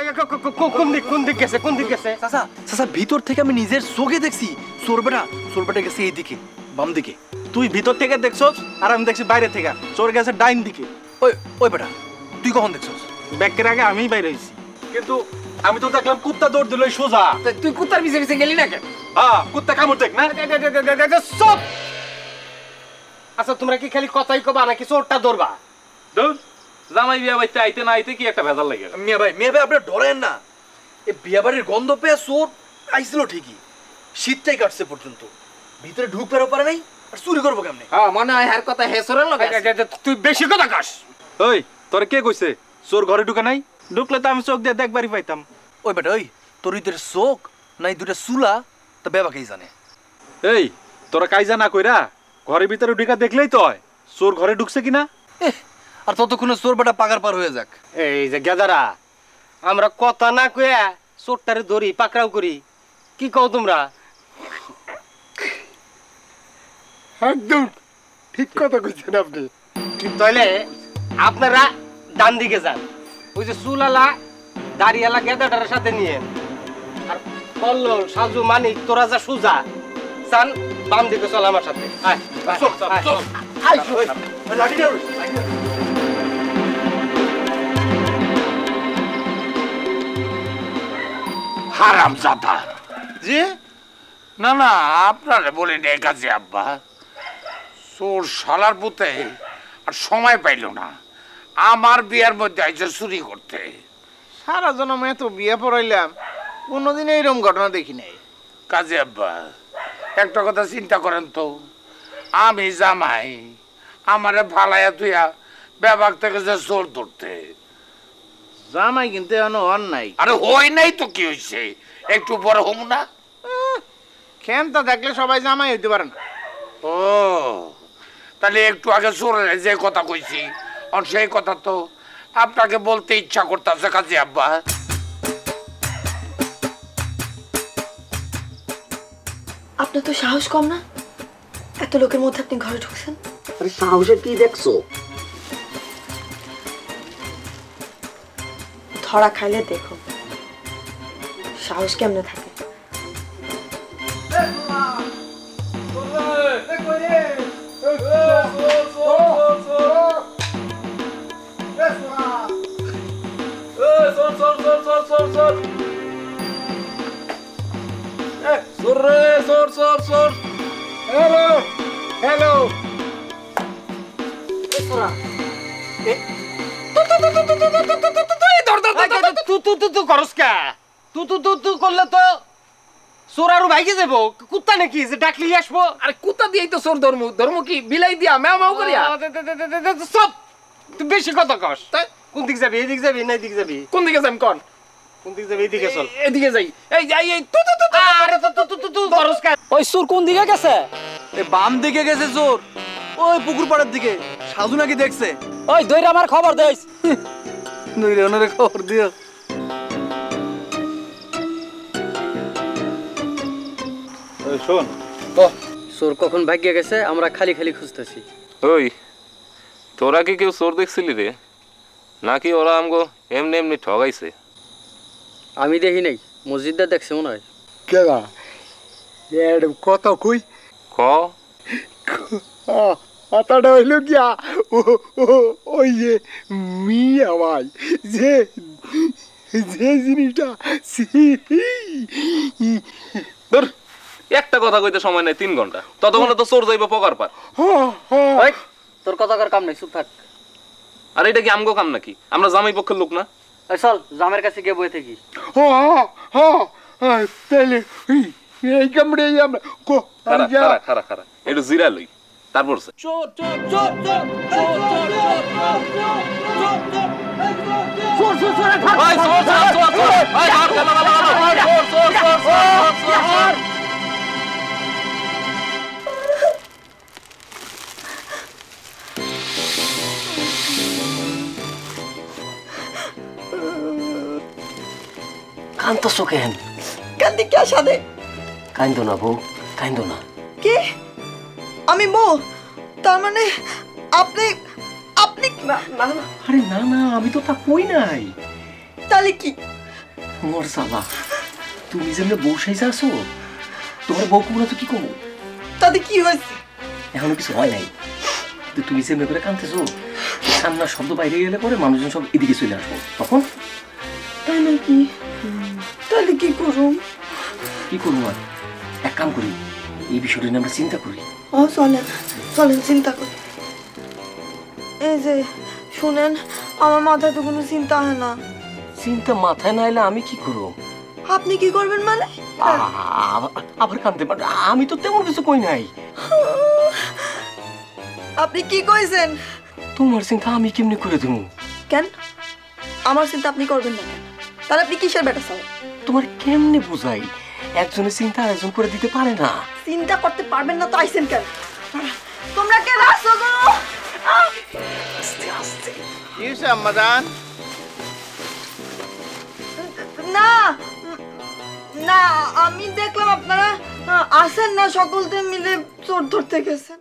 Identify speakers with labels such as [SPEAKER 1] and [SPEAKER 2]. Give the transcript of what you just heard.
[SPEAKER 1] কোন দিক গেছে
[SPEAKER 2] চাচা চাচা ভিতর থেকে আমি নিজের চোখে দেখছি চোর বেটা গেছে এইদিকে বাম দিকে।
[SPEAKER 3] তুই ভিতর থেকে দেখছস আর আমি দেখছি বাইরে থেকে, চোর গেছে ডাইন দিকে।
[SPEAKER 2] ওই ওই বেটা তুই কখন দেখছস?
[SPEAKER 3] ব্যাকের আগে আমিই বাইরে হইছি, কিন্তু আমি তো দেখলাম কুত্তা দৌড় দিল সোজা।
[SPEAKER 1] তুই কুত্তার পিছে গেলি না কেন?
[SPEAKER 3] হ্যাঁ, কুত্তা কামড় দেখ না।
[SPEAKER 1] সব আচ্ছা, তোমরা কি খালি কথাই কবা নাকি চোরটা ধরবা?
[SPEAKER 3] দৌড় জামাই বিয়া বাইতে আইতে না আইতে কি একটা ভেজাল লাগে।
[SPEAKER 2] মিয়া ভাই আপনি ডরেন না। এই বিয়া বাড়ির গন্ধ পেয়ে চোর আইছিল ঠিকই, শীতটাই কাটছে পর্যন্ত, ভিতরে ঢুকতেও পারে নাই, আর চুরি করবো কেমনে?
[SPEAKER 1] হ্যাঁ, মনে হয় হার কথা হেসরের লগে। তুই বেশি কথা কাস।
[SPEAKER 3] ওই তোর কে কইছে চোর ঘরে ঢুকে নাই? ঢুকলে তো আমি চোখ দিয়ে দেখবারই পাইতাম।
[SPEAKER 2] ওই বেটা ওই তোর ভিতরে চোখ নাই দুটা চুলা, তা বেবাকেই জানে।
[SPEAKER 3] এই তোরা কাইজা না কইরা ঘরের ভিতরে ঢুকা দেখলেই তো হয় চোর ঘরে ঢুকছে কিনা।
[SPEAKER 2] আর ততক্ষণে চোর বেটা পাগার পার হয়ে যাক।
[SPEAKER 1] এই যে গেদারা, আমরা কথা না কইয়া চোরটারে ধরি পাকড়াও করি, কি কও তোমরা? একদম ঠিক কথা কইছেন আপনি। তাহলে আপনারা ডান দিকে যান, ওই যে চুলালা দাড়িয়ালা গেদাটার সাথে নিয়ে, আর কল্লোল সাজু মানিক তোরা যা সুজা চান বাম দিকে চল আমার সাথে।
[SPEAKER 4] হারামজাদা। জি না না, আপনারে বলি নে কাজে আব্বা, চোর শালার পুতে আর সময় পাইল না, আমার বিয়ার মধ্যে আইছে চুরি করতে।
[SPEAKER 5] সারা জন্ম এত বিয়ে পড়াইলাম, কোনোদিন এইরকম ঘটনা দেখি নাই।
[SPEAKER 4] কাজে আব্বা একটা কথা চিন্তা করেন তো, আমি জামাই আমারে ফালাইয়া তুইয়া বেবাক থেকে যে চোর ধরতে।
[SPEAKER 5] জামাই কিন্তু এখনো হন নাই।
[SPEAKER 4] আরে হই নাই তো কি হয়েছে, একটু পরে হম না।
[SPEAKER 5] খেমটা দেখলে সবাই জামাই হইতে পারে না।
[SPEAKER 4] ও তাহলে একটু আগে চোরের যে কথা কইছি, আর সেই কথা তো আপনাকে বলতে ইচ্ছা করতেছে কাজী আব্বা।
[SPEAKER 6] আপনার তো সাহস কম না, এত লোকের মধ্যে আপনি ঘরে ঢুকছেন।
[SPEAKER 1] আরে সাহসের কি দেখছো?
[SPEAKER 6] ধরা খাইলে দেখো সাহস কেমনে থাকে।
[SPEAKER 1] হ্যালো, করলে তো চোর আরো ভাইকে যাবো। কুত্তা নাকি যে ডাকলি আসবো?
[SPEAKER 5] আরে কুত্তা দিয়েই তো চোর ধর্ম, ধর্ম কি বিলাই দিয়া ম্যাও ম্যাও করিয়া?
[SPEAKER 1] সব তুই বেশি কথা কস। কোন দিক যাবি? এদিক যাবি না এদিক যাবি?
[SPEAKER 5] কোন দিকে যাম কন?
[SPEAKER 1] কোন দিক যাবি? এদিকে চল।
[SPEAKER 5] এদিকে যাই। এই যাই এই তু তু তু।
[SPEAKER 1] আরে তু করস কা?
[SPEAKER 7] ওই চোর কোন দিকে গেছে?
[SPEAKER 2] এ বাম দিকে গেছে চোর, ওই পুকুর পাড়ের দিকে। সাজু নাকি দেখছে।
[SPEAKER 7] ওই দইরা আমার খবর দেইস।
[SPEAKER 2] নইরে ওনারে খবর দিও।
[SPEAKER 3] শোন,
[SPEAKER 7] চোর কখন ভাগ্যে গেছে, আমরা খালি খালি খুঁজতেছি।
[SPEAKER 8] ওই তোরা কি কেউ চোর দেখছিলি রে, নাকি ওরা আমগো এমনি এমনি ঠগাইছে?
[SPEAKER 7] আমি দেখি নাই, মসজিদটা দেখছে মনে হয়।
[SPEAKER 1] কেডা? এর কত কই?
[SPEAKER 8] ক
[SPEAKER 1] আতাটা হইল গিয়া ওই যে মিয়া ভাই, যে যে জিনিসটা
[SPEAKER 8] ধর, একটা কথা কইতে সময় নাই 3 ঘন্টা, ততক্ষণে তো চোর যাইব পকার পার।
[SPEAKER 7] ওই তোর কথা কর কাম নাই, চুপ থাক।
[SPEAKER 8] আর এটা কি আমগো কাম নাকি? আমরা জামাই পক্ষের লোক না?
[SPEAKER 7] এই চল জামের কাছে গিয়ে বয়ে থাকি।
[SPEAKER 1] তাহলে এই কামড়ে আমরা
[SPEAKER 8] খারা খারা খারা একটু জিরা লই, তারপর
[SPEAKER 7] চোর চোর চোর চোর চোর চোর চোর চোর চোর
[SPEAKER 8] ভাই চোর চোর চোর চোর ভাই ধর চোর চোর চোর চোর চোর।
[SPEAKER 1] কান্দছো কেন?
[SPEAKER 6] কান্দি কে সাথে?
[SPEAKER 1] কান্দো না বউ, কান্দো না।
[SPEAKER 6] কে? আমি বউ? তার মানে আপনি আপনি
[SPEAKER 1] না না, আরে না না, আমি তো তা কই নাই।
[SPEAKER 6] তাহলে কি?
[SPEAKER 1] মোর সালা তুমি যেমন বউ সাইজা আছো তোমার বউ কুমড়া তো কি কমো
[SPEAKER 6] তাতে কি হয়েছে?
[SPEAKER 1] এখনো কিছু হয় নাই কিন্তু তুমি যেমনি করে কাঁদতেছো কান্নার শব্দ বাইরে গেলে পরে মানুষজন সব এদিকে চলে আসবো তখন
[SPEAKER 6] তাই নাকি? তাহলে কি করুম?
[SPEAKER 1] কি করবো আর এক কাম করি এই বিষয়টা নিয়ে আমরা চিন্তা করি
[SPEAKER 6] ও চলেন চলেন চিন্তা করি। এই যে শুনেন, আমার মাথায় তো কোনো চিন্তা হয় না।
[SPEAKER 1] চিন্তা মাথায় না এলে আমি কি করবো?
[SPEAKER 6] আপনি কি করবেন মানে?
[SPEAKER 1] আবার কাঁদতে পার আমি তো তেমন কিছু কই নাই।
[SPEAKER 6] আপনি কি কইছেন?
[SPEAKER 1] তোমার চিন্তা আমি কেমনি করে দেবো?
[SPEAKER 6] কেন আমার চিন্তা আপনি করবেন না কেন? তাহলে আপনি কিসের বেটা চাও?
[SPEAKER 1] তোমার কেমনে বুঝাই একজনের চিন্তা আরেকজন করে দিতে পারে না।
[SPEAKER 6] চিন্তা করতে পারবেন না তো আইছেন কেন? তোমরা কে রাখছো গো?
[SPEAKER 1] আস্তে আস্তে
[SPEAKER 5] কি হয়েছে আম্মাজান?
[SPEAKER 6] না না, আমি দেখলাম আপনারা আসেন না, সকলতে মিলে চোর ধরতে গেছেন।